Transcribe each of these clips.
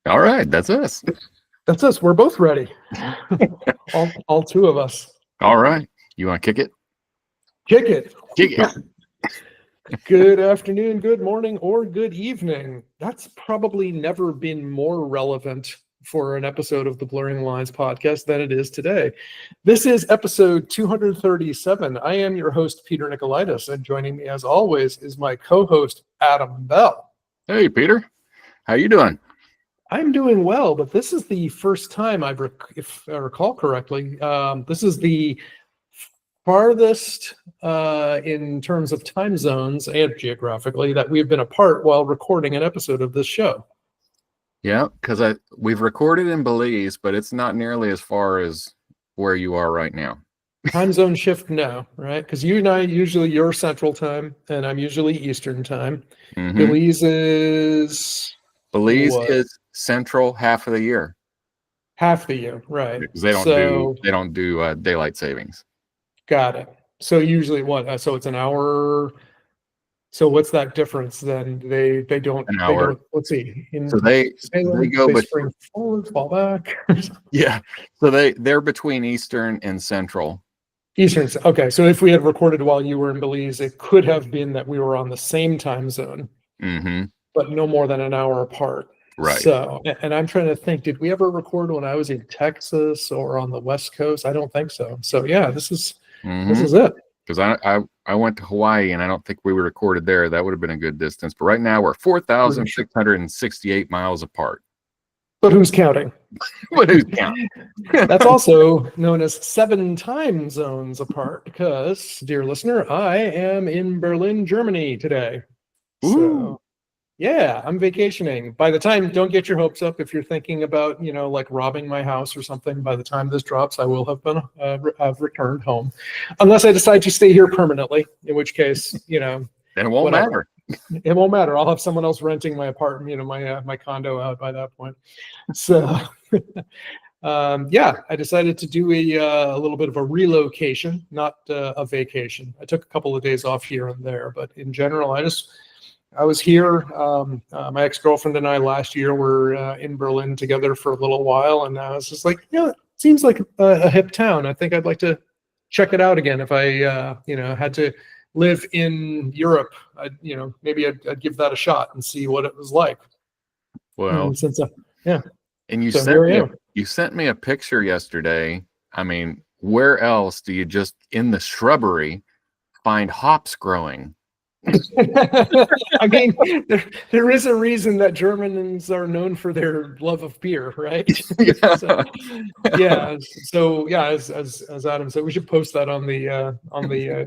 All right, that's us. That's us. We're both ready. all two of us. All right. You want to kick it? Kick it. Kick it. Good afternoon, good morning, or good evening. That's probably never been more relevant for an episode of the Blurring Lines podcast than it is today. This is episode 237. I am your host, Peter Nikolaidis, and joining me as always is my co-host, Adam Bell. Hey, Peter. How you doing? I'm doing well, but this is the first time if I recall correctly, this is the farthest in terms of time zones and geographically that we've been apart while recording an episode of this show. Yeah, because we've recorded in Belize, but it's not nearly as far as where you are right now. Time zone shift, no, right? Because you and I usually you're Central Time, and I'm usually Eastern Time. Mm-hmm. Belize is Central half of the year. Half the year, right? Because they don't do daylight savings. Got it. So usually what? So it's an hour. So what's that difference then? They don't. An hour. They don't, let's see. So they go spring forward, fall back. Yeah. So they're between Eastern and Central. Eastern. Okay. So if we had recorded while you were in Belize, it could have been that we were on the same time zone, but no more than an hour apart. Right. So, and I'm trying to think, did we ever record when I was in Texas or on the West Coast? I don't think so. So yeah, this is it. Because I went to Hawaii and I don't think we were recorded there. That would have been a good distance. But right now we're 4,668 miles apart. But who's counting? But who's counting? That's also known as 7 time zones apart because, dear listener, I am in Berlin, Germany today. Ooh. So, yeah, I'm vacationing. By the time, don't get your hopes up if you're thinking about, like robbing my house or something. By the time this drops, I will have been have returned home, unless I decide to stay here permanently. In which case, then it won't matter. It won't matter. I'll have someone else renting my apartment, my condo out by that point. So, I decided to do a little bit of a relocation, not a vacation. I took a couple of days off here and there, but in general, I was here. My ex-girlfriend and I last year were in Berlin together for a little while, and I was just like, it seems like a hip town. I think I'd like to check it out again. If I, had to live in Europe, maybe I'd give that a shot and see what it was like. Well, And you sent me a picture yesterday. I mean, where else do you just in the shrubbery find hops growing? I mean, there is a reason that Germans are known for their love of beer, right? As Adam said, we should post that on the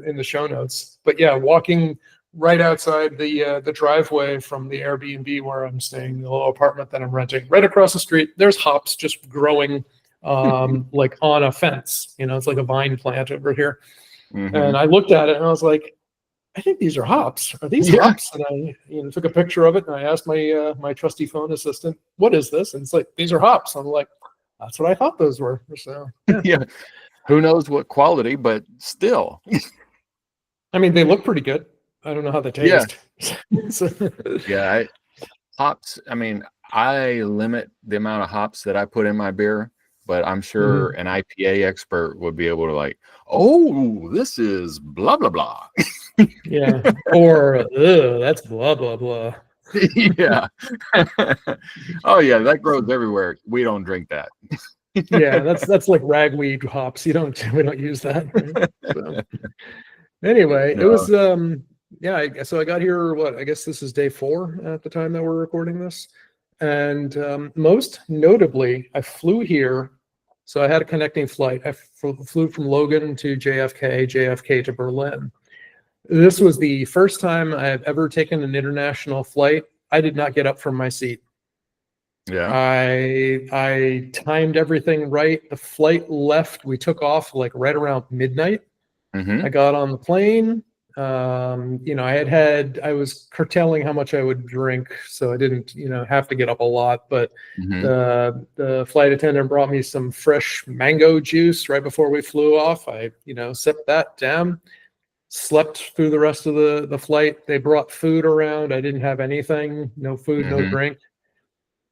in the show notes. But yeah, walking right outside the driveway from the Airbnb where I'm staying, the little apartment that I'm renting, right across the street, there's hops just growing like on a fence. It's like a vine plant over here. And I looked at it and I was like, I think these are hops. Are these hops? And I took a picture of it and I asked my trusty phone assistant, what is this? And it's like, these are hops. I'm like, that's what I thought those were. So yeah. Who knows what quality, but still. I mean, they look pretty good. I don't know how they taste. Yeah. Hops. I mean, I limit the amount of hops that I put in my beer, but I'm sure an IPA expert would be able to this is blah, blah, blah. Yeah. Or, that's blah, blah, blah. Yeah. Oh, yeah. That grows everywhere. We don't drink that. Yeah. That's like ragweed hops. We don't use that. Right? So, anyway, It was, so I got here, I guess this is day 4 at the time that we're recording this. And most notably, I flew here. So I had a connecting flight. I flew from Logan to JFK to Berlin. This was the first time I have ever taken an international flight. I did not get up from my seat. Yeah. I timed everything right. The flight left. We took off right around midnight. I got on the plane. I was curtailing how much I would drink, so I didn't, have to get up a lot. But the flight attendant brought me some fresh mango juice right before we flew off. I, sipped that down. slept through the rest of the flight. They brought food around. I didn't have anything, no food, no drink.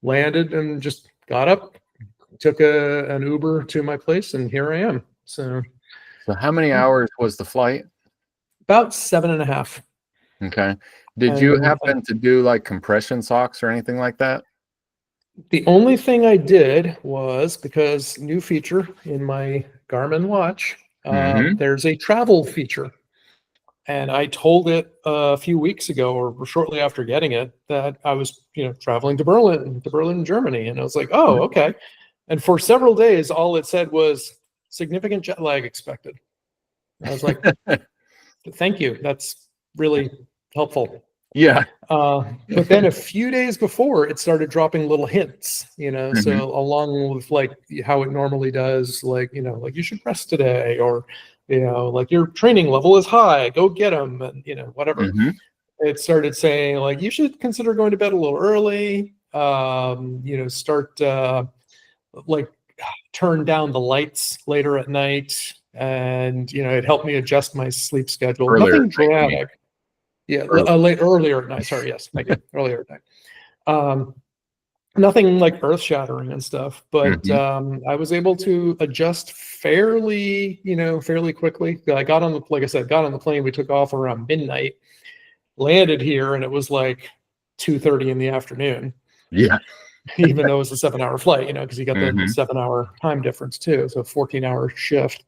Landed and just got up, took an Uber to my place, and here I am. So how many hours was the flight? about 7.5. Okay. Did you happen to do like compression socks or anything like that? The only thing I did was, because new feature in my Garmin watch, there's a travel feature. And I told it a few weeks ago, or shortly after getting it, that I was, traveling to Berlin, Germany. And I was like, oh, okay. And for several days, all it said was significant jet lag expected. I was like, thank you. That's really helpful. Yeah. But then a few days before, it started dropping little hints, so along with like how it normally does, like, like you should rest today, or, like your training level is high, go get them, and, whatever. It started saying like, you should consider going to bed a little early, start like turn down the lights later at night. And, it helped me adjust my sleep schedule. Nothing dramatic. Yeah, earlier at night. Sorry, yes, thank you. Earlier at night. Nothing like earth-shattering and stuff, but I was able to adjust fairly quickly. I got on the plane. We took off around midnight, landed here, and it was like 2:30 in the afternoon. Yeah. Even though it was a 7-hour flight, because you got the 7-hour time difference too, so 14-hour shift.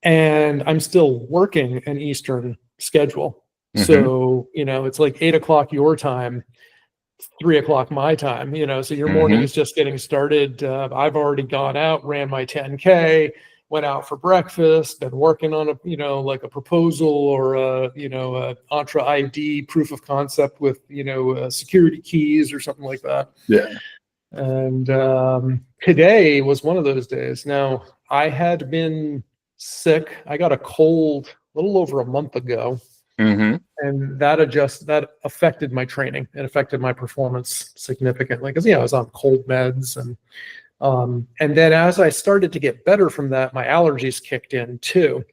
And I'm still working an Eastern schedule. So, it's like 8:00 your time, 3:00 my time, so your morning is just getting started. I've already gone out, ran my 10K, went out for breakfast, been working on like a proposal or a Entra ID proof of concept with, security keys or something like that. Yeah. And today was one of those days. Now, I had been sick. I got a cold a little over a month ago, and that affected my training. It affected my performance significantly because I was on cold meds, and then as I started to get better from that, my allergies kicked in too.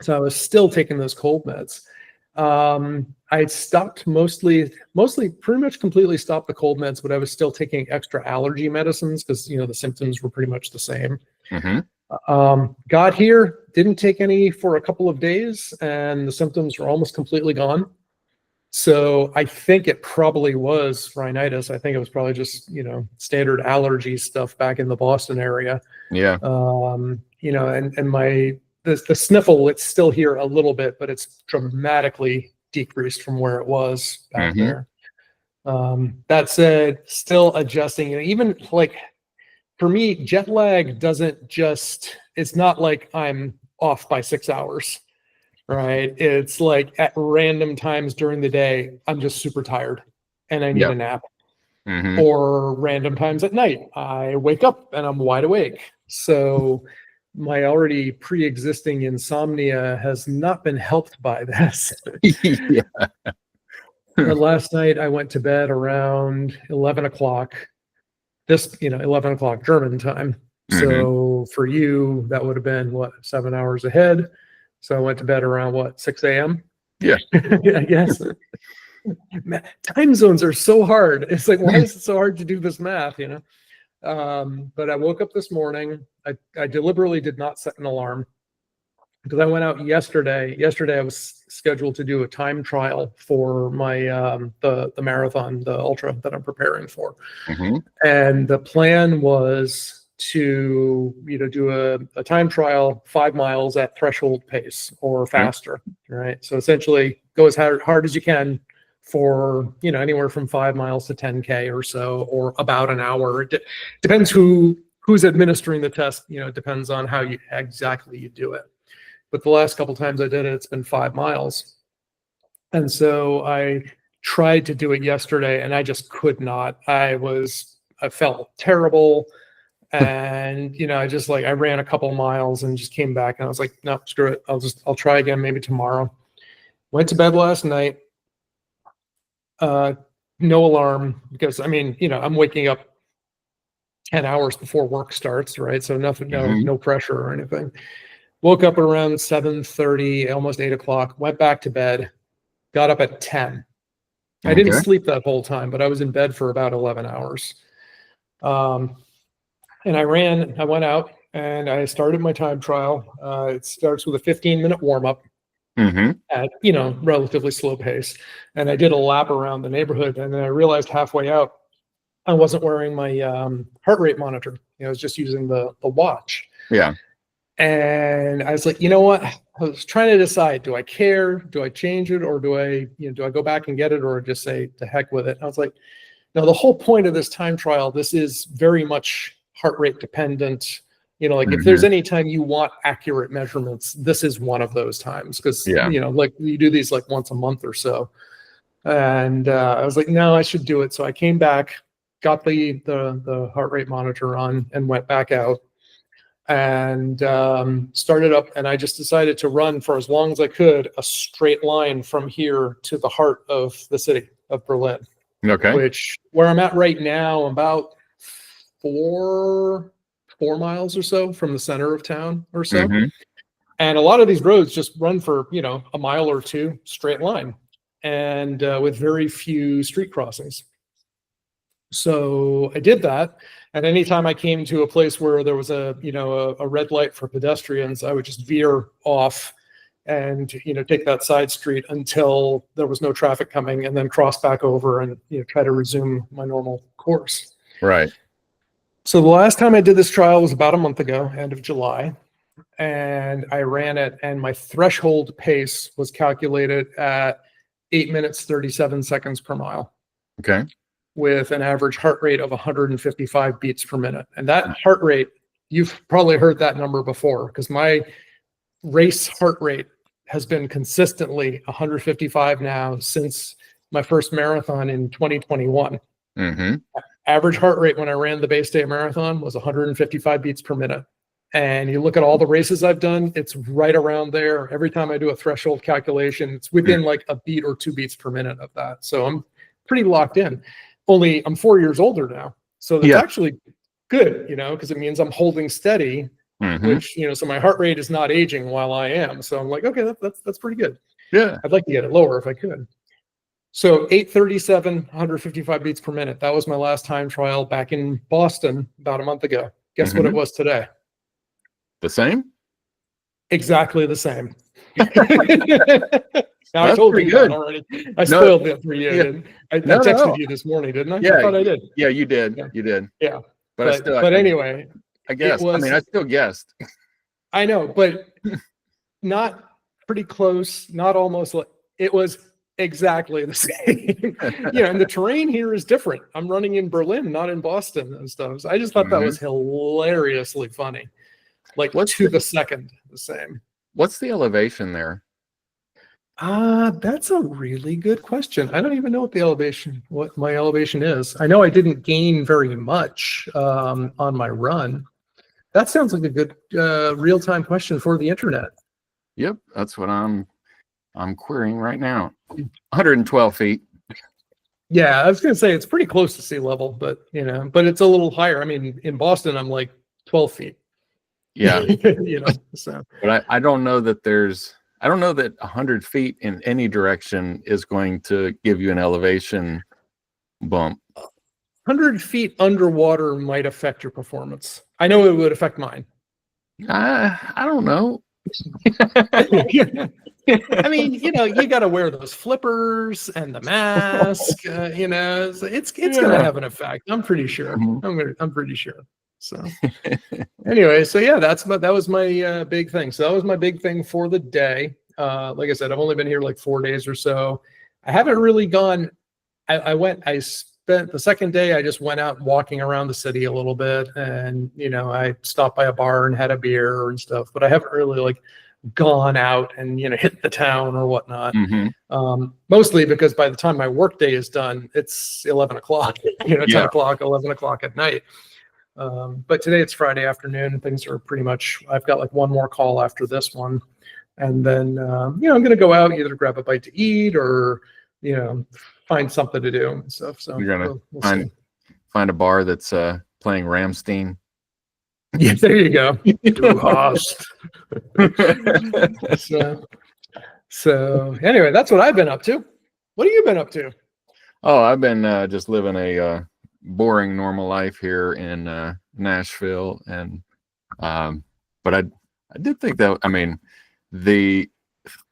So I was still taking those cold meds. I stopped mostly pretty much completely stopped the cold meds, but I was still taking extra allergy medicines because the symptoms were pretty much the same. Got here, didn't take any for a couple of days, and the symptoms were almost completely gone. So I think it probably was rhinitis. I think it was probably just standard allergy stuff back in the Boston area. Yeah. And the sniffle, it's still here a little bit, but it's dramatically decreased from where it was back there. That said, still adjusting. Even like for me, jet lag it's not like I'm off by 6 hours, right? It's like at random times during the day, I'm just super tired and I need a nap. Or random times at night, I wake up and I'm wide awake. So my already pre-existing insomnia has not been helped by this. Last night I went to bed around 11 o'clock. 11 o'clock German time. So for you, that would have been 7 hours ahead. So I went to bed around 6 a.m. Yeah. I guess. Time zones are so hard. It's like, why is it so hard to do this math? But I woke up this morning. I deliberately did not set an alarm because I went out yesterday. Yesterday I was scheduled to do a time trial for my the marathon, the ultra that I'm preparing for. And the plan was to do a time trial 5 miles at threshold pace or faster, right? So essentially go as hard as you can for anywhere from 5 miles to 10K or so, or about an hour. It depends who's administering the test. It depends on how exactly you do it. But the last couple times I did it, it's been 5 miles. And so I tried to do it yesterday and I just could not. I felt terrible. And, I ran a couple miles and just came back and I was like, no, screw it. I'll try again, maybe tomorrow. Went to bed last night. No alarm because I'm waking up 10 hours before work starts, right? So nothing, no pressure or anything. Woke up around 7:30, almost 8 o'clock, went back to bed, got up at 10. I didn't Okay. sleep that whole time, but I was in bed for about 11 hours. And I went out and I started my time trial. It starts with a 15-minute warm-up at, relatively slow pace. And I did a lap around the neighborhood, and then I realized halfway out, I wasn't wearing my heart rate monitor. I was just using the watch. Yeah. And I was like, you know what? I was trying to decide, do I care? Do I change it? Or do I go back and get it, or just say to heck with it? And I was like, no, the whole point of this time trial, this is very much heart rate dependent. If there's any time you want accurate measurements, this is one of those times, because, like you do these like once a month or so. And I was like, no, I should do it. So I came back, got the heart rate monitor on, and went back out and started up. And I just decided to run for as long as I could, a straight line from here to the heart of the city of Berlin. Okay. Which, where I'm at right now, about 4 miles or so from the center of town or so. And a lot of these roads just run for, a mile or two straight line, and with very few street crossings. So I did that. And anytime I came to a place where there was a red light for pedestrians, I would just veer off and, take that side street until there was no traffic coming, and then cross back over and, try to resume my normal course. Right. So the last time I did this trial was about a month ago, end of July, and I ran it, and my threshold pace was calculated at 8 minutes, 37 seconds per mile. Okay. With an average heart rate of 155 beats per minute. And that heart rate, you've probably heard that number before, because my race heart rate has been consistently 155 now since my first marathon in 2021. Average heart rate when I ran the Bay State Marathon was 155 beats per minute. And you look at all the races I've done, it's right around there. Every time I do a threshold calculation, it's within like a beat or 2 beats per minute of that. So I'm pretty locked in. Only I'm 4 years older now. So that's actually good, because it means I'm holding steady, which, so my heart rate is not aging while I am. So I'm like, okay, that's pretty good. Yeah. I'd like to get it lower if I could. So 8:37, 155 beats per minute. That was my last time trial back in Boston about a month ago. Guess what it was today? The same? Exactly the same. Now, I told you that already. I spoiled it for you. Yeah. I texted you this morning, didn't I? Yeah, I thought I did. Yeah, you did. Yeah. You did. Yeah. But anyway, I guess. I still guessed. I know, but not pretty close, not almost. It was exactly the same. And the terrain here is different. I'm running in Berlin, not in Boston and stuff. So I just thought that was hilariously funny. Like to the second, the same. What's the elevation there? That's a really good question. I don't even know what my elevation is. I know I didn't gain very much on my run. That sounds like a good real-time question for the internet. Yep, that's what I'm querying right now. 112 feet. Yeah, I was gonna say it's pretty close to sea level, but but it's a little higher. I mean, in Boston, I'm like 12 feet. Yeah. So. But I don't know that I don't know that 100 feet in any direction is going to give you an elevation bump. 100 feet underwater might affect your performance. I know it would affect mine. I don't know. I mean, you got to wear those flippers and the mask. It's going to have an effect. I'm pretty sure. I'm pretty sure. So anyway, so yeah, that was my big thing. So that was my big thing for the day. Like I said, I've only been here like 4 days or so. I haven't really gone. I spent the second day. I just went out walking around the city a little bit, and I stopped by a bar and had a beer and stuff. But I haven't really like gone out and hit the town or whatnot. Mostly because by the time my work day is done, it's 11 o'clock. 10 o'clock, 11 o'clock at night. But today it's Friday afternoon. Things are pretty much. I've got like one more call after this one, and then I'm going to go out, either grab a bite to eat or find something to do and stuff. So you're gonna we'll find a bar that's playing Rammstein. Yeah, there you go. Du hast. So anyway, that's what I've been up to. What have you been up to? Oh, I've been just living a boring normal life here in Nashville, and but I did think that, I mean,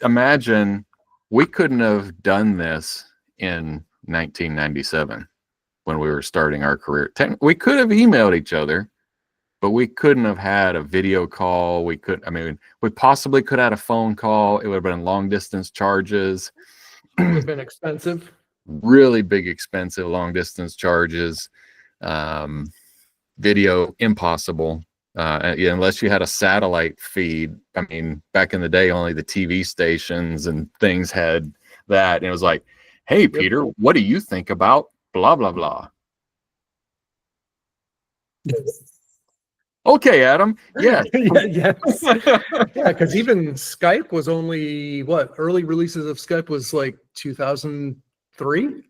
imagine we couldn't have done this in 1997 when we were starting our career. We could have emailed each other, but we couldn't have had a video call. I mean, we possibly could have had a phone call. It would have been long distance charges. It would have been expensive. Really big, expensive long distance charges. Video impossible. Yeah, unless you had a satellite feed. I mean, back in the day, only the TV stations and things had that. And it was like, hey, Peter, what do you think about blah, blah, blah? Okay, Adam. Yeah. Yes. Yeah, because even Skype was only early releases of Skype was like 2003,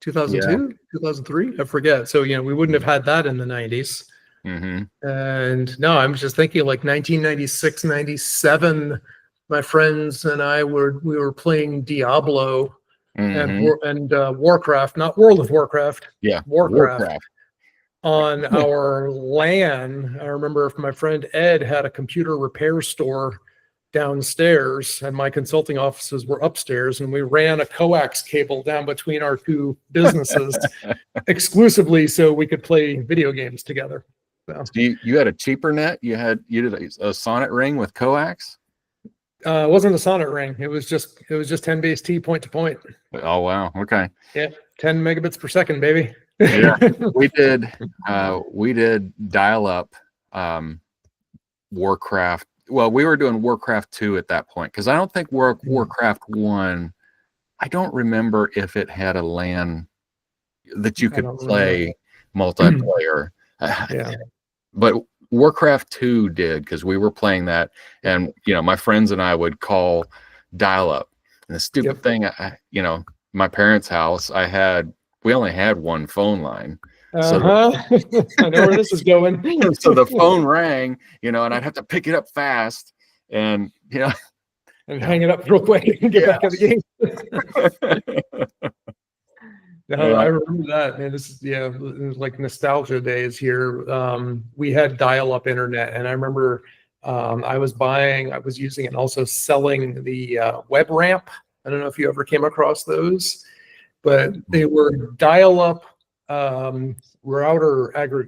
2002, 2003. I forget. So, we wouldn't have had that in the 90s. Mm-hmm. And no, I'm just thinking like 1996, 97, my friends and I we were playing Diablo and Warcraft, not World of Warcraft. Yeah. Warcraft. On our LAN. I remember if my friend Ed had a computer repair store downstairs and my consulting offices were upstairs, and we ran a coax cable down between our two businesses exclusively so we could play video games together. So you had a cheaper net? You did a sonnet ring with coax? It wasn't a sonnet ring. It was just 10 base T point to point. Oh wow. Okay. Yeah. 10 megabits per second, baby. Yeah. we did dial up Warcraft. Well, we were doing Warcraft 2 at that point, because I don't think Warcraft 1, I don't remember if it had a LAN that you could play multiplayer. Yeah. But Warcraft 2 did, because we were playing that, and my friends and I would call dial up. And the stupid thing, my parents' house, we only had one phone line. So I know where this is going. So the phone rang, and I'd have to pick it up fast and and hang it up real quick and get back in the game. No, I remember that, man. This is like nostalgia days here. We had dial-up internet, and I remember I was using it and also selling the web ramp. I don't know if you ever came across those, but they were dial-up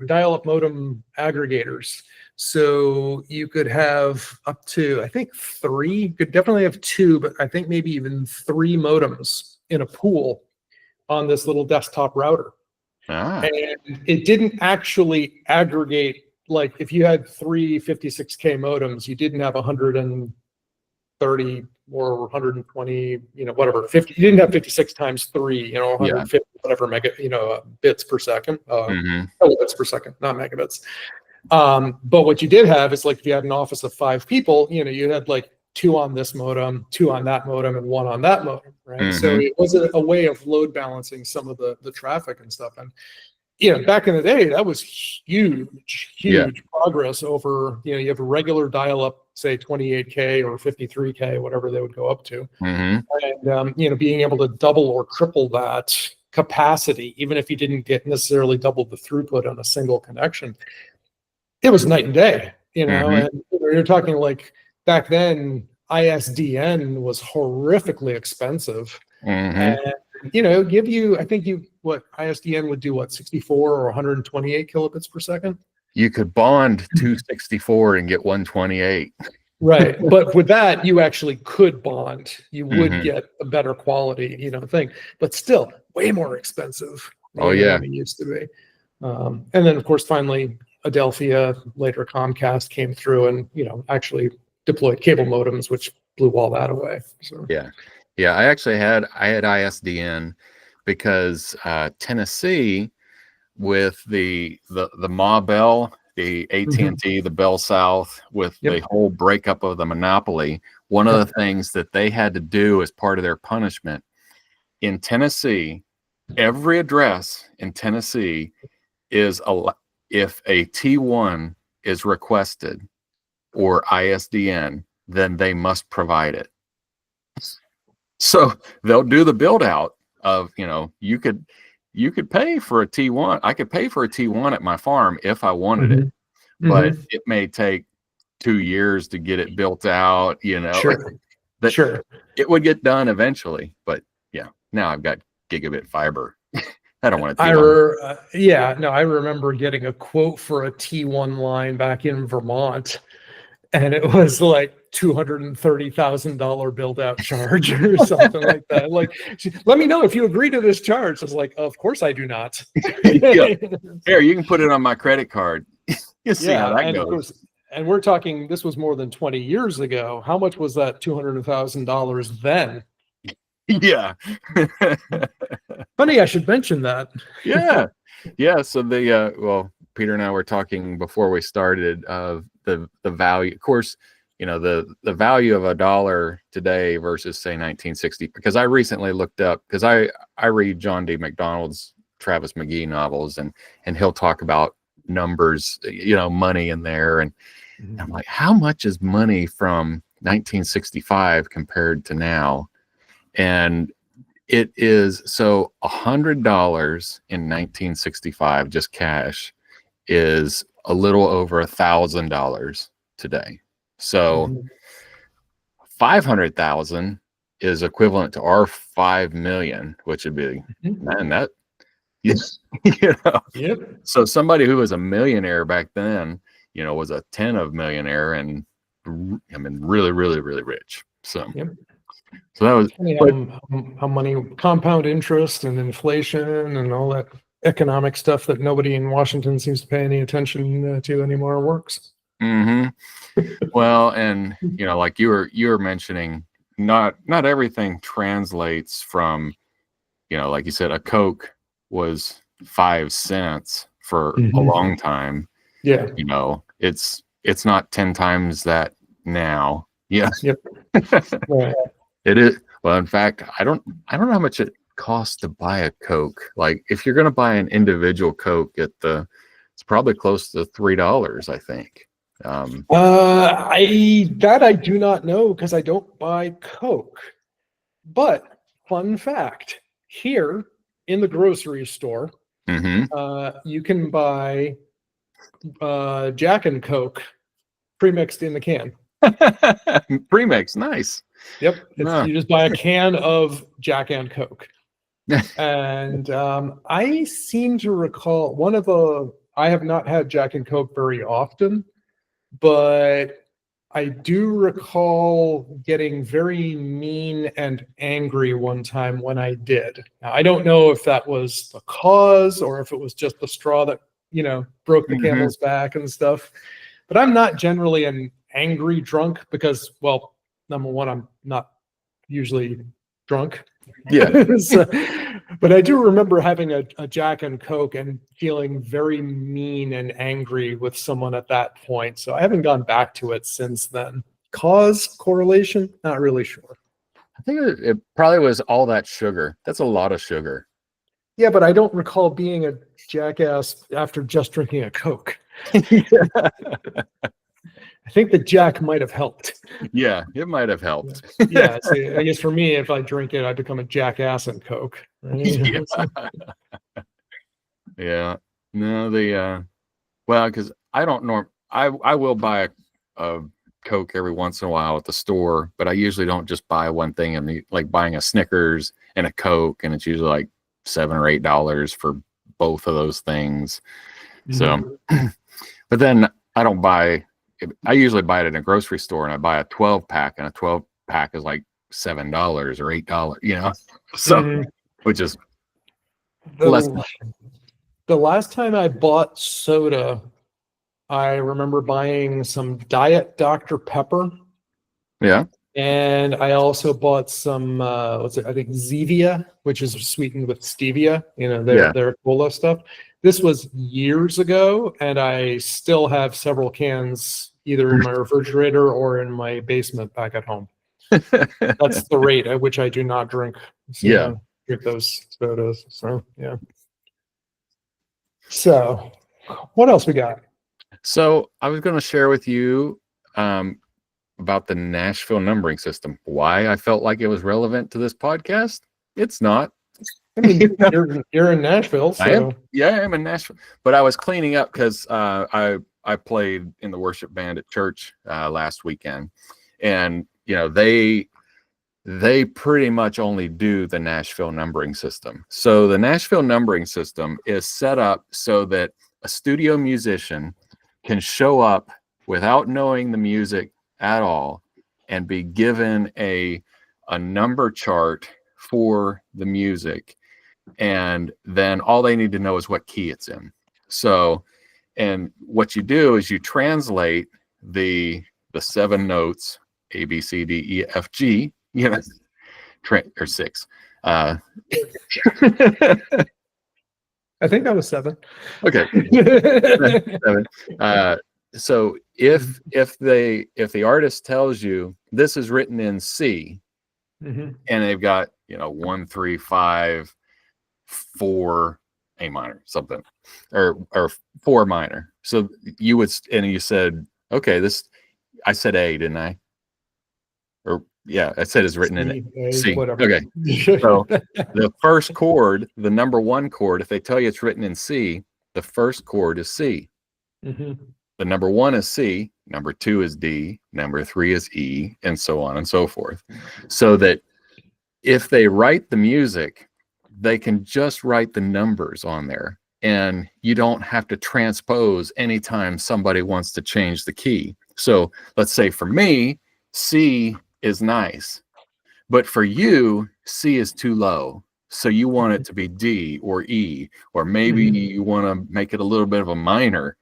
dial-up modem aggregators. So you could have up to, I think, 3. You could definitely have 2, but I think maybe even 3 modems in a pool on this little desktop router. And it didn't actually aggregate. Like if you had 3 56K modems, you didn't have 130 or 120, whatever, 50. You didn't have 56 times 3, 150, whatever bits per second, kilobits per second, not megabits. But what you did have is, like, if you had an office of 5 people, you had like 2 on this modem, 2 on that modem, and 1 on that modem, right? So it was a way of load balancing some of the traffic and stuff. And back in the day, that was huge progress over, you have a regular dial-up, say 28K or 53K, whatever they would go up to. And, being able to double or triple that capacity, even if you didn't get necessarily double the throughput on a single connection, it was night and day, and you're talking like back then, ISDN was horrifically expensive. And, give you, I think ISDN would do 64 or 128 kilobits per second. You could bond 264 and get 128. Right. But with that, you actually could bond. You would get a better quality, thing, but still way more expensive. Than it used to be. And then, of course, finally, Adelphia, later Comcast, came through and, actually deployed cable modems, which blew all that away. So. Yeah. I actually had ISDN because Tennessee, with the Ma Bell, the AT&T, the Bell South, with the whole breakup of the monopoly, one of the things that they had to do as part of their punishment in Tennessee, every address in Tennessee is if a T1 is requested or ISDN, then they must provide it. So they'll do the build out of, you could pay for a T1. I could pay for a T1 at my farm if I wanted it, but it may take 2 years to get it built out, Sure. Sure. It would get done eventually, but yeah, now I've got gigabit fiber. I don't want to. I remember getting a quote for a T1 line back in Vermont, and it was like $230,000 build out charge or something like that. Like, let me know if you agree to this charge. I was like, of course I do not. Yeah. Here, you can put it on my credit card. You see how that goes. And we're talking, this was more than 20 years ago. How much was that $200,000 then? Yeah. Funny, I should mention that. Yeah. So Peter and I were talking before we started of the value. Of course, the value of $1 today versus say 1960. Because I recently looked up, because I read John D. McDonald's Travis McGee novels, and he'll talk about numbers, money in there, and I'm like, how much is money from 1965 compared to now? And it is, so $100 in 1965, just cash, is a little over $1,000 today. So 500,000 is equivalent to our 5 million, which would be, man, that, Yep. So somebody who was a millionaire back then, was a 10 of millionaire, and really, really, really rich. So, so that was how money, compound interest and inflation and all that economic stuff that nobody in Washington seems to pay any attention to anymore works. Well, and like you were mentioning, not everything translates from, like you said, a Coke was 5 cents for a long time. Yeah. It's not 10 times that now. Yeah. Yep. It is. Well, in fact, I don't know how much it costs to buy a Coke. Like, if you're going to buy an individual Coke it's probably close to $3, I think. I do not know, because I don't buy Coke. But fun fact, here in the grocery store, you can buy Jack and Coke pre-mixed in the can. Pre-mix, nice. Yep. You just buy a can of Jack and Coke. And I seem to recall I have not had Jack and Coke very often, but I do recall getting very mean and angry one time when I did. Now, I don't know if that was the cause or if it was just the straw that, broke the camel's back and stuff. But I'm not generally an angry drunk because, well, number one, I'm not usually drunk. Yeah. But I do remember having a Jack and Coke and feeling very mean and angry with someone at that point. So I haven't gone back to it since then. Correlation? Not really sure. I think it probably was all that sugar. That's a lot of sugar. Yeah, but I don't recall being a jackass after just drinking a Coke. I think the Jack might have helped. Yeah, it might have helped. Yeah, I guess for me, if I drink it, I become a jackass and Coke. Right? Yeah. No, well, because I don't I will buy a Coke every once in a while at the store, but I usually don't just buy one thing, and like buying a Snickers and a Coke, and it's usually like $7 or $8 for both of those things. So, but then I usually buy it in a grocery store, and I buy a 12-pack, and a 12-pack is like $7 or $8, so which is less. The last time I bought soda, I remember buying some Diet Dr. Pepper. Yeah. And I also bought some, I think Zevia, which is sweetened with stevia, their cola stuff. This was years ago, and I still have several cans either in my refrigerator or in my basement back at home. That's the rate at which I do not drink. Drink those sodas. So, yeah. So, what else we got? So I was going to share with you about the Nashville numbering system. Why I felt like it was relevant to this podcast? It's not. I mean, you're in Nashville, so I am. Yeah, I am in Nashville. But I was cleaning up because I played in the worship band at church last weekend, and they pretty much only do the Nashville numbering system. So the Nashville numbering system is set up so that a studio musician can show up without knowing the music at all and be given a number chart for the music, and then all they need to know is what key it's in. So, and what you do is you translate the 7 notes A, B, C, D, E, F, G, or 6. I think that was 7. Okay. 7. So if the artist tells you this is written in C, and they've got 1, 3, 5, 4 A minor, something, or 4 minor. So you said, okay, I said A, didn't I? Or yeah, I said it's written in C. Whatever. Okay. So the first chord, the number 1 chord, if they tell you it's written in C, the first chord is C. The number 1 is C, number 2 is D, number 3 is E, and so on and so forth. So that if they write the music, they can just write the numbers on there, and you don't have to transpose anytime somebody wants to change the key. So let's say for me, C is nice, but for you, C is too low. So you want it to be D or E, or maybe you want to make it a little bit of a minor.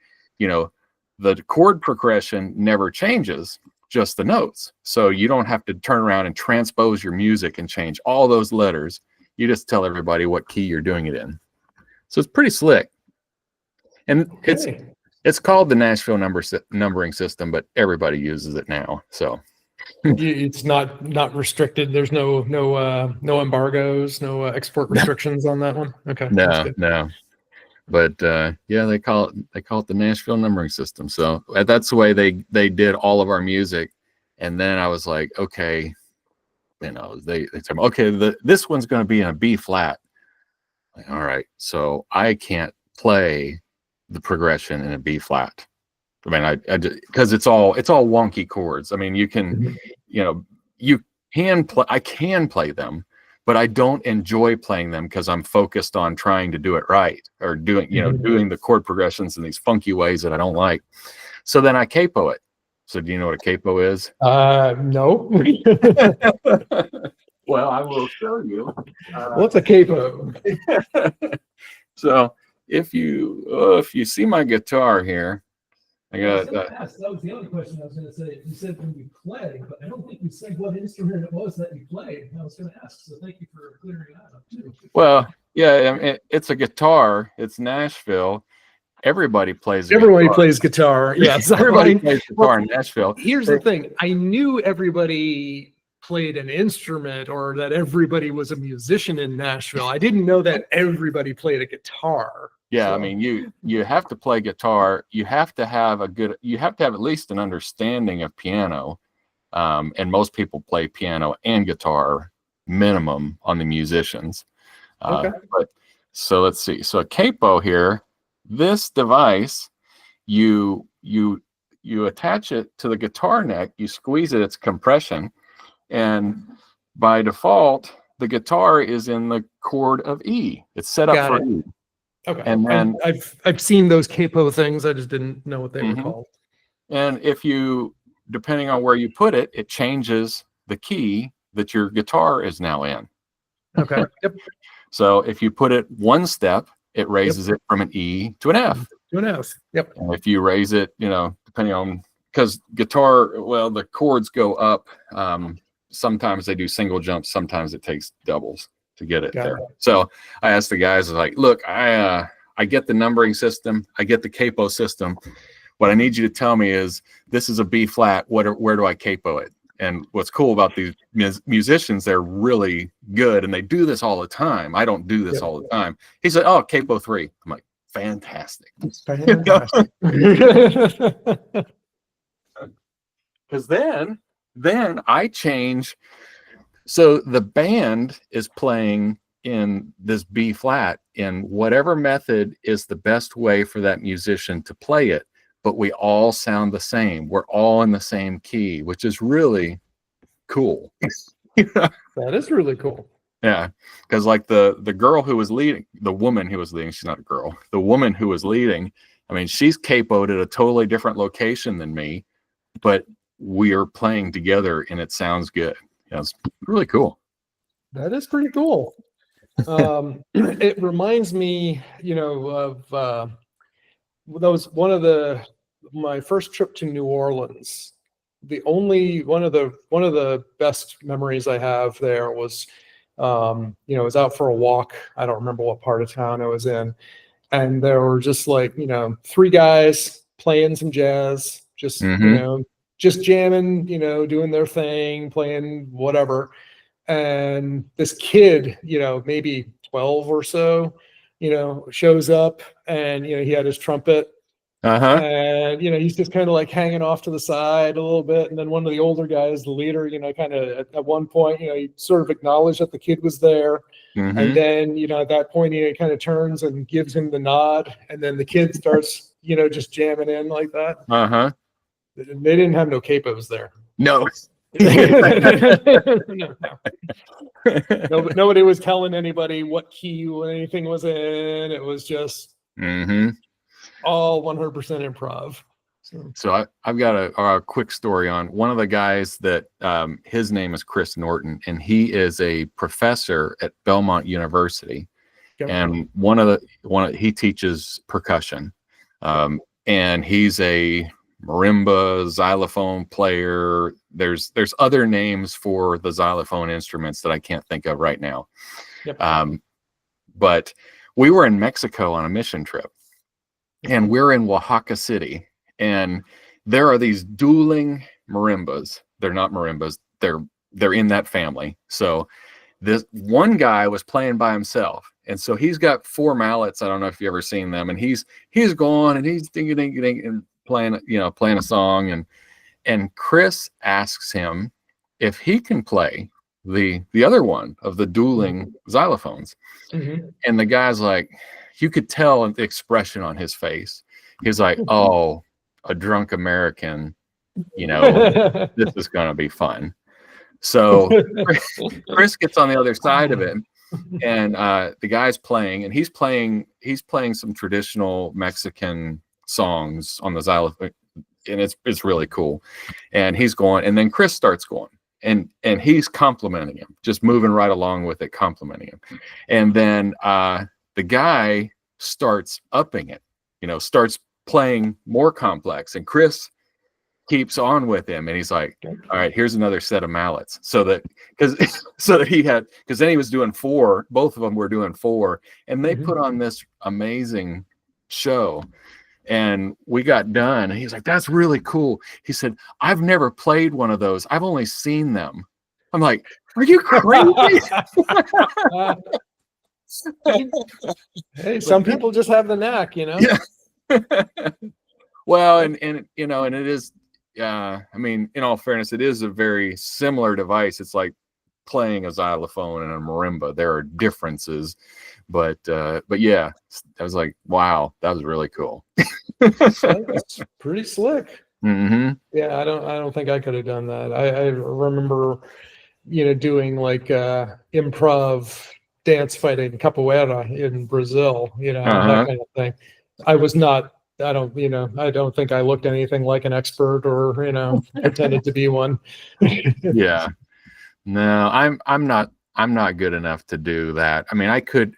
The chord progression never changes, just the notes. So you don't have to turn around and transpose your music and change all those letters. You just tell everybody what key you're doing it in. So it's pretty slick. And it's called the Nashville numbering system, but everybody uses it now. So it's not restricted. There's no embargoes, no export restrictions on that one. Okay. No. But yeah, they call it the Nashville numbering system. So that's the way they did all of our music. And then I was like, okay, they said, okay, this one's going to be in a B flat. Like, all right, so I can't play the progression in a B flat. I mean, I because it's all wonky chords. I mean, you can, I can play them, but I don't enjoy playing them because I'm focused on trying to do it right, or doing the chord progressions in these funky ways that I don't like. So then I capo it. So do you know what a capo is? No. Well, I will show you. What's a capo? So if you see my guitar here, I got. That was the other question I was going to say. You said when you play, but I don't think you said what instrument it was that you played. I was going to ask, so thank you for clearing that up too. Well, yeah, I mean, it's a guitar. It's Nashville. Everybody plays. Everybody plays guitar. Yes, everybody plays guitar in Nashville. Here's the thing: I knew everybody played an instrument, or that everybody was a musician in Nashville. I didn't know that everybody played a guitar. Yeah, so. I mean, you have to play guitar. You have to have at least an understanding of piano, and most people play piano and guitar minimum on the musicians. Okay. But so let's see. So a capo here, this device, you attach it to the guitar neck. You squeeze it. It's compression, and by default, the guitar is in the chord of E. It's set up for E. Okay. And then I've seen those capo things. I just didn't know what they were called. And if you, depending on where you put it, it changes the key that your guitar is now in. Okay. Yep. So if you put it one step, it raises it from an E to an F. To an F. Yep. And if you raise it, depending on, because guitar, well, the chords go up. Sometimes they do single jumps. Sometimes it takes doubles to get it there. So I asked the guys, I was like, look, I get the numbering system. I get the capo system. What I need you to tell me is this is a B flat. Where do I capo it? And what's cool about these musicians, they're really good and they do this all the time. I don't do this all the time. He said, oh, capo 3. I'm like, fantastic. Fantastic. Because then I change. So the band is playing in this B flat in whatever method is the best way for that musician to play it, but we all sound the same. We're all in the same key, which is really cool. That is really cool. Yeah, because like the girl who was leading, the woman who was leading, she's not a girl, the woman who was leading, I mean, she's capoed at a totally different location than me, but we are playing together and it sounds good. Yeah, it's really cool. That is pretty cool. It reminds me, of that was one of my first trip to New Orleans. One of the best memories I have there was, I was out for a walk. I don't remember what part of town I was in, and there were just like, three guys playing some jazz, just just jamming, doing their thing, playing whatever. And this kid, maybe 12 or so, shows up, and he had his trumpet. And he's just kind of like hanging off to the side a little bit, and then one of the older guys, the leader, kind of at one point, he sort of acknowledged that the kid was there, and then at that point he kind of turns and gives him the nod, and then the kid starts just jamming in like that. They didn't have no capos there. No. Nobody was telling anybody what key anything was in. It was just all 100% improv. So I've got a quick story on one of the guys that his name is Chris Norton, and he is a professor at Belmont University, and he teaches percussion, and he's a marimba, xylophone player. There's other names for the xylophone instruments that I can't think of right now. But we were in Mexico on a mission trip, and we're in Oaxaca City, and there are these dueling marimbas. They're not marimbas. They're in that family. So this one guy was playing by himself, and so he's got four mallets. I don't know if you've ever seen them, and he's going and he's ding ding ding and playing a song, and Chris asks him if he can play the other one of the dueling xylophones. And the guy's like, you could tell the expression on his face. He's like, oh, a drunk American, this is gonna be fun. So Chris gets on the other side of it, and the guy's playing, and he's playing some traditional Mexican songs on the xylophone, and it's really cool. And he's going, and then Chris starts going, and he's complimenting him, just moving right along with it, complimenting him. And then the guy starts upping it, starts playing more complex, and Chris keeps on with him, and he's like, all right, here's another set of mallets, so that because then he was doing four, both of them were doing four, and they put on this amazing show. And we got done, and he's like, that's really cool. He said, I've never played one of those. I've only seen them. I'm like, are you crazy? Hey, some people just have the knack, Yeah. Well, and it is, I mean, in all fairness, it is a very similar device. It's like playing a xylophone and a marimba. There are differences, but yeah, I was like, wow, that was really cool. That's pretty slick. Yeah, I don't think I could have done that. I remember, doing like improv dance fighting capoeira in Brazil, that kind of thing. I was not. I don't think I looked anything like an expert or pretended to be one. Yeah, no, I'm not good enough to do that. I mean, I could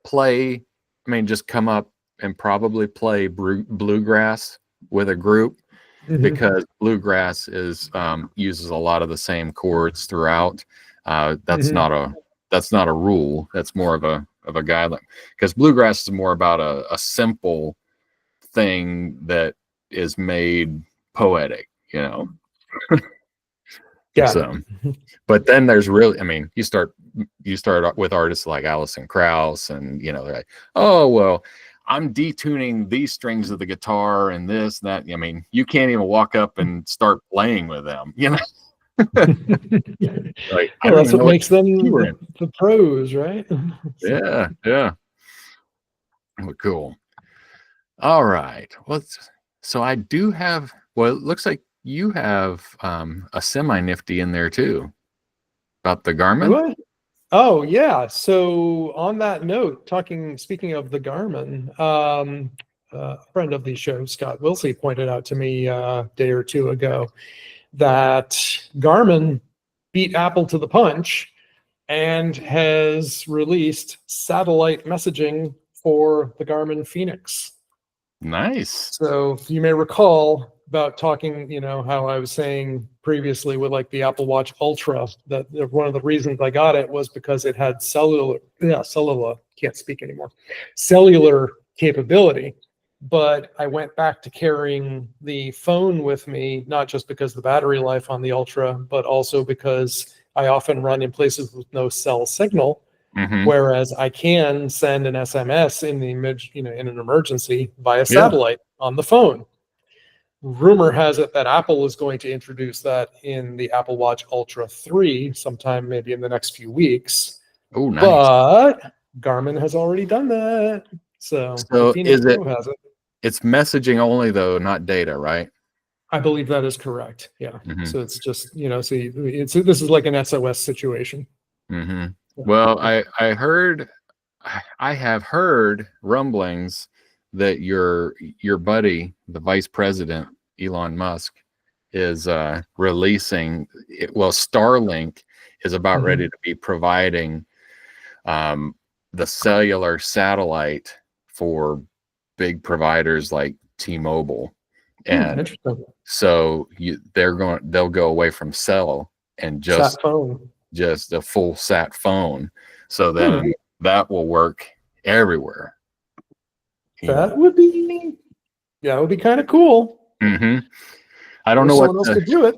play. I mean, just come up and probably play bluegrass with a group, because bluegrass uses a lot of the same chords throughout. That's not a rule. That's more of a guideline, because bluegrass is more about a simple thing that is made poetic. Yeah. So, but then there's really, I mean, you start with artists like Alison Krauss, and they're like, oh well, I'm detuning these strings of the guitar and this, that. I mean, you can't even walk up and start playing with them, Like, I Well, don't that's even what know makes them you were in. the pros, right? Yeah. Well, cool. All right. Well, so I do have. Well, it looks like you have a semi-nifty in there too, about the Garmin. Do I? Oh yeah. So on that note, speaking of the Garmin, a friend of the show, Scott Wilsey, pointed out to me a day or two ago that Garmin beat Apple to the punch and has released satellite messaging for the Garmin Phoenix. Nice. So you may recall about talking, how I was saying previously with like the Apple Watch Ultra, that one of the reasons I got it was because it had cellular capability. But I went back to carrying the phone with me, not just because of the battery life on the Ultra, but also because I often run in places with no cell signal. Mhm. Whereas I can send an SMS in the image, in an emergency via satellite on the phone. Rumor has it that Apple is going to introduce that in the Apple Watch Ultra 3 sometime maybe in the next few weeks. Oh, nice. But Garmin has already done that. So the Phoenix Pro has it. It's messaging only though, not data, right? I believe that is correct. Yeah. Mhm. So it's just, this is like an SOS situation. Mm-hmm. Well, I have heard rumblings that your buddy, the vice president, Elon Musk, is releasing. Well, Starlink is about ready to be providing the cellular satellite for big providers like T-Mobile, and so they'll go away from cell and just a full sat phone, so then that will work everywhere. That would be kind of cool. Mm-hmm. I don't know someone else could do it.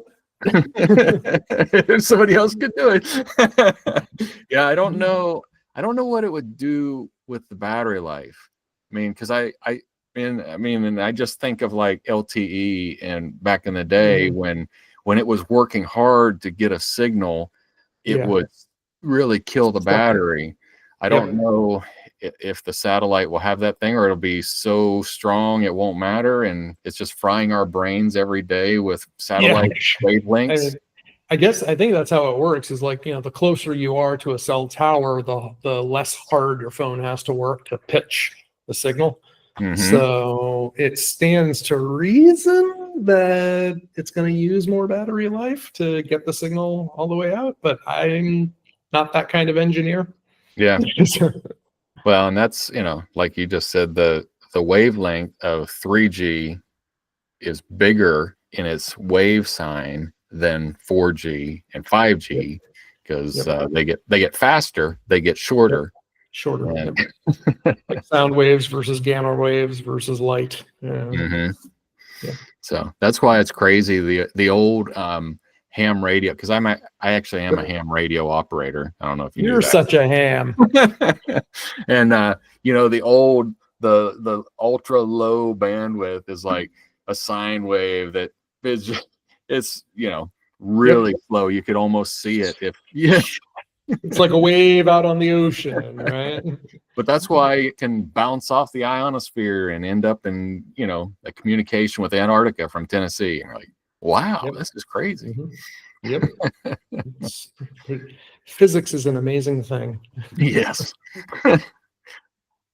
If somebody else could do it. Yeah, I don't know what it would do with the battery life. I mean, because I just think of like LTE and back in the day when it was working hard to get a signal, it would really kill the battery. I don't know if the satellite will have that thing, or it'll be so strong it won't matter, and it's just frying our brains every day with satellite wavelengths. I think that's how it works, is like, the closer you are to a cell tower, the less hard your phone has to work to pitch the signal. So it stands to reason that it's going to use more battery life to get the signal all the way out, but I'm not that kind of engineer. Yeah. Well, and that's, like you just said, the wavelength of 3G is bigger in its wave sign than 4G and 5G, because they get faster, they get shorter. Like sound waves versus gamma waves versus light. So that's why it's crazy. The old ham radio, because I actually am a ham radio operator. I don't know if you knew that. Such a ham. And the ultra low bandwidth is like a sine wave that is just, it's really slow. You could almost see it it's like a wave out on the ocean, right? But that's why it can bounce off the ionosphere and end up in a communication with Antarctica from Tennessee. And you're like, wow, this is crazy. Physics is an amazing thing. Yes.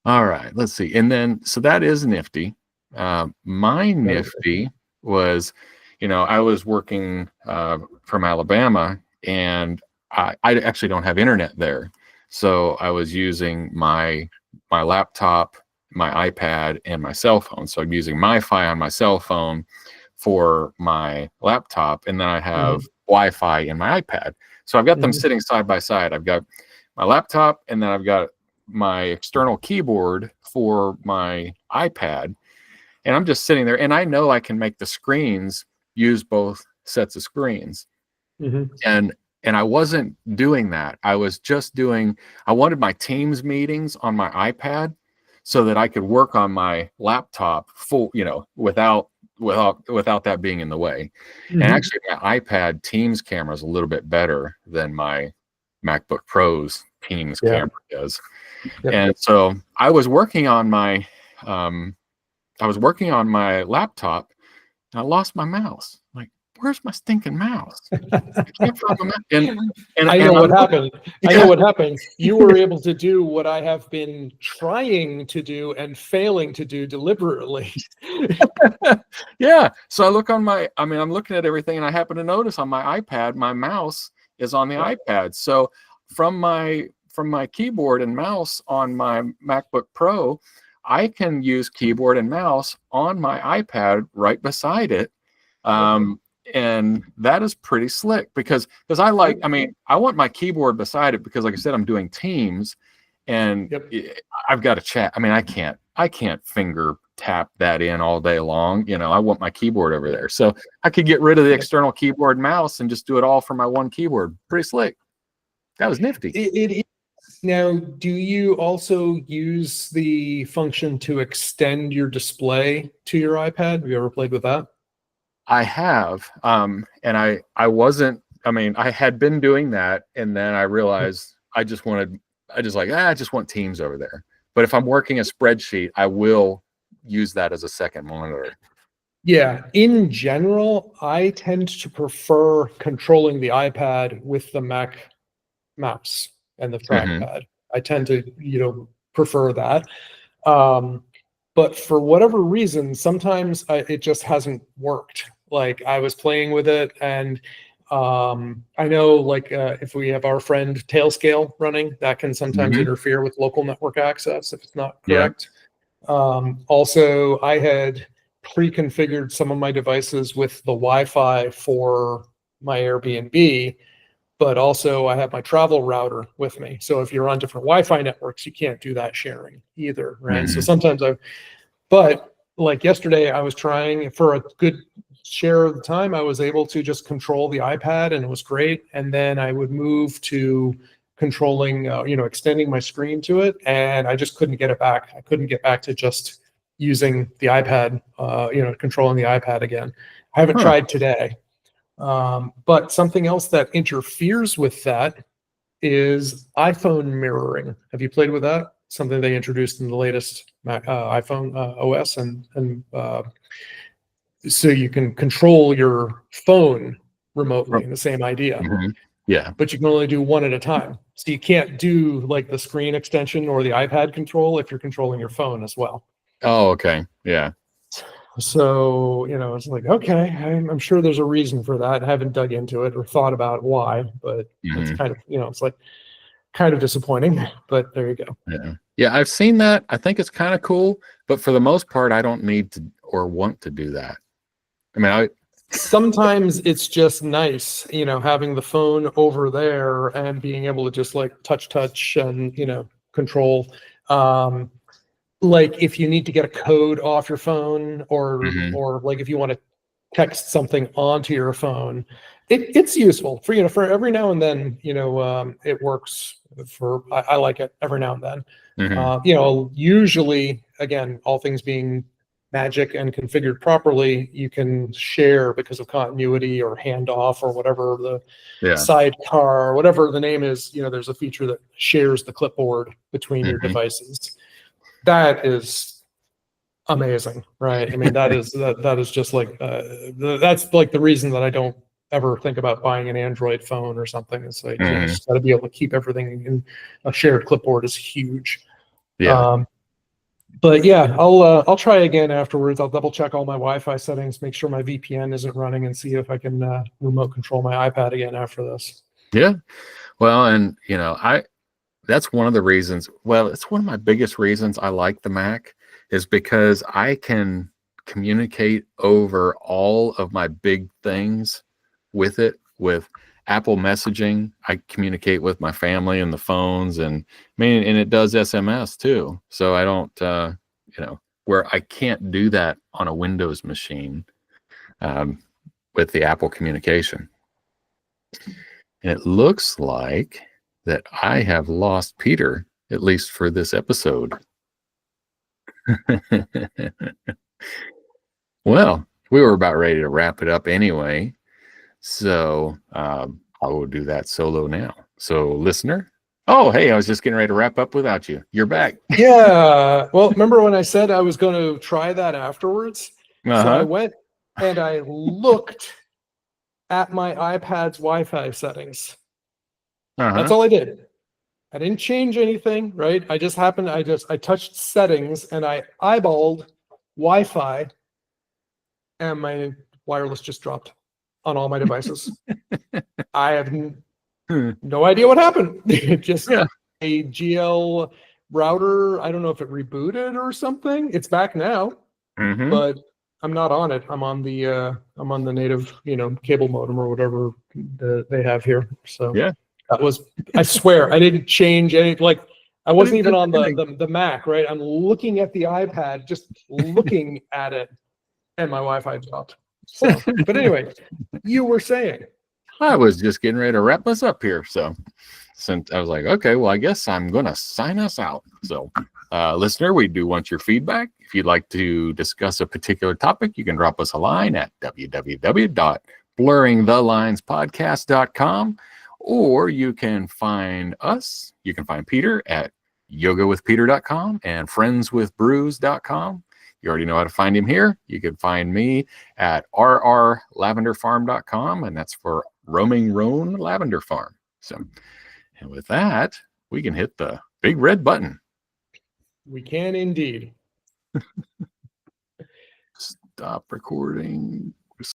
All right, let's see. And then, so that is nifty. My nifty was, I was working from Alabama, and I actually don't have internet there. So I was using my laptop, my iPad, and my cell phone. So I'm using MiFi on my cell phone for my laptop, and then I have Wi-Fi in my iPad. So I've got them sitting side by side. I've got my laptop, and then I've got my external keyboard for my iPad, and I'm just sitting there, and I know I can make the screens use both sets of screens. And I wasn't doing that. I was just I wanted my Teams meetings on my iPad so that I could work on my laptop without that being in the way. And actually my iPad Teams camera is a little bit better than my MacBook Pro's Teams camera is. And so I was working on my laptop and I lost my mouse. Like, where's my stinking mouse? I can't find my mouse. And I know what happened. I know what happened. You were able to do what I have been trying to do and failing to do deliberately. Yeah. So I look I'm looking at everything and I happen to notice on my iPad, my mouse is on the iPad. So from my keyboard and mouse on my MacBook Pro, I can use keyboard and mouse on my iPad right beside it. And that is pretty slick because I want my keyboard beside it because, like I said, I'm doing Teams and I've got to chat. I mean, I can't finger tap that in all day long. I want my keyboard over there. So I could get rid of the external keyboard and mouse and just do it all from my one keyboard. Pretty slick. That was nifty. It is. Now, do you also use the function to extend your display to your iPad? Have you ever played with that? I have, and I had been doing that, and then I realized I just want Teams over there. But if I'm working a spreadsheet, I will use that as a second monitor. Yeah, in general, I tend to prefer controlling the iPad with the Mac mouse and the trackpad. I tend to, prefer that. But for whatever reason, sometimes it just hasn't worked. Like I was playing with it and I know if we have our friend Tailscale running, that can sometimes interfere with local network access if it's not correct. Also, I had pre-configured some of my devices with the Wi-Fi for my Airbnb, but also I have my travel router with me. So if you're on different Wi-Fi networks, you can't do that sharing either, right? So sometimes but like yesterday, I was trying for a good share of the time, I was able to just control the iPad and it was great. And then I would move to controlling, extending my screen to it. And I just couldn't get it back. I couldn't get back to just using the iPad, controlling the iPad again. I haven't tried today. But something else that interferes with that is iPhone mirroring. Have you played with that? Something they introduced in the latest iPhone OS, and so you can control your phone remotely. The same idea. Yeah, but you can only do one at a time. So you can't do like the screen extension or the iPad control if you're controlling your phone as well. Oh, okay. Yeah. So, it's like, okay, I'm sure there's a reason for that. I haven't dug into it or thought about why, but it's kind of, it's like kind of disappointing, but there you go. Yeah, I've seen that. I think it's kind of cool, but for the most part, I don't need to or want to do that. I mean, sometimes it's just nice, having the phone over there and being able to just like touch and, control. Like if you need to get a code off your phone or like if you want to text something onto your phone, it's useful for, for every now and then, it works I like it every now and then. Usually, again, all things being magic and configured properly, you can share because of continuity or handoff or whatever the sidecar, whatever the name is, there's a feature that shares the clipboard between your devices. That is amazing, right? I mean, that is just like that's like the reason that I don't ever think about buying an Android phone or something. It's like you just got to be able to keep everything in a shared clipboard is huge. But yeah, I'll try again afterwards. I'll double check all my Wi-Fi settings, make sure my VPN isn't running, and see if I can remote control my iPad again after this. Yeah, well, and that's one of the reasons. Well, it's one of my biggest reasons I like the Mac is because I can communicate over all of my big things with it. With Apple messaging, I communicate with my family and the phones, and and it does SMS too. So I don't, where I can't do that on a Windows machine with the Apple communication. And it looks like that I have lost Peter, at least for this episode. Well, we were about ready to wrap it up anyway. So I will do that solo now. So, listener. Oh, hey, I was just getting ready to wrap up without you. You're back. Yeah. Well, remember when I said I was going to try that afterwards? So I went and I looked at my iPad's Wi-Fi settings. That's all I did. I didn't change anything, right? I touched settings and I eyeballed Wi-Fi, and my wireless just dropped on all my devices. I have no idea what happened. Just a GL router. I don't know if it rebooted or something. It's back now, but I'm not on it. I'm on the native, cable modem or whatever they have here. So that was, I swear, I didn't change any. Like, I wasn't even on the Mac, right? I'm looking at the iPad, just looking at it, and my Wi-Fi dropped. So, but anyway, you were saying. I was just getting ready to wrap us up here. So since I was like, okay, well, I guess I'm going to sign us out. So listener, we do want your feedback. If you'd like to discuss a particular topic, you can drop us a line at www.blurringthelinespodcast.com, or you can find us. You can find Peter at yogawithpeter.com and friendswithbrews.com. You already know how to find him here. You can find me at rrlavenderfarm.com, and that's for Roaming Roan Lavender Farm. So, and with that, we can hit the big red button. We can indeed. Stop recording.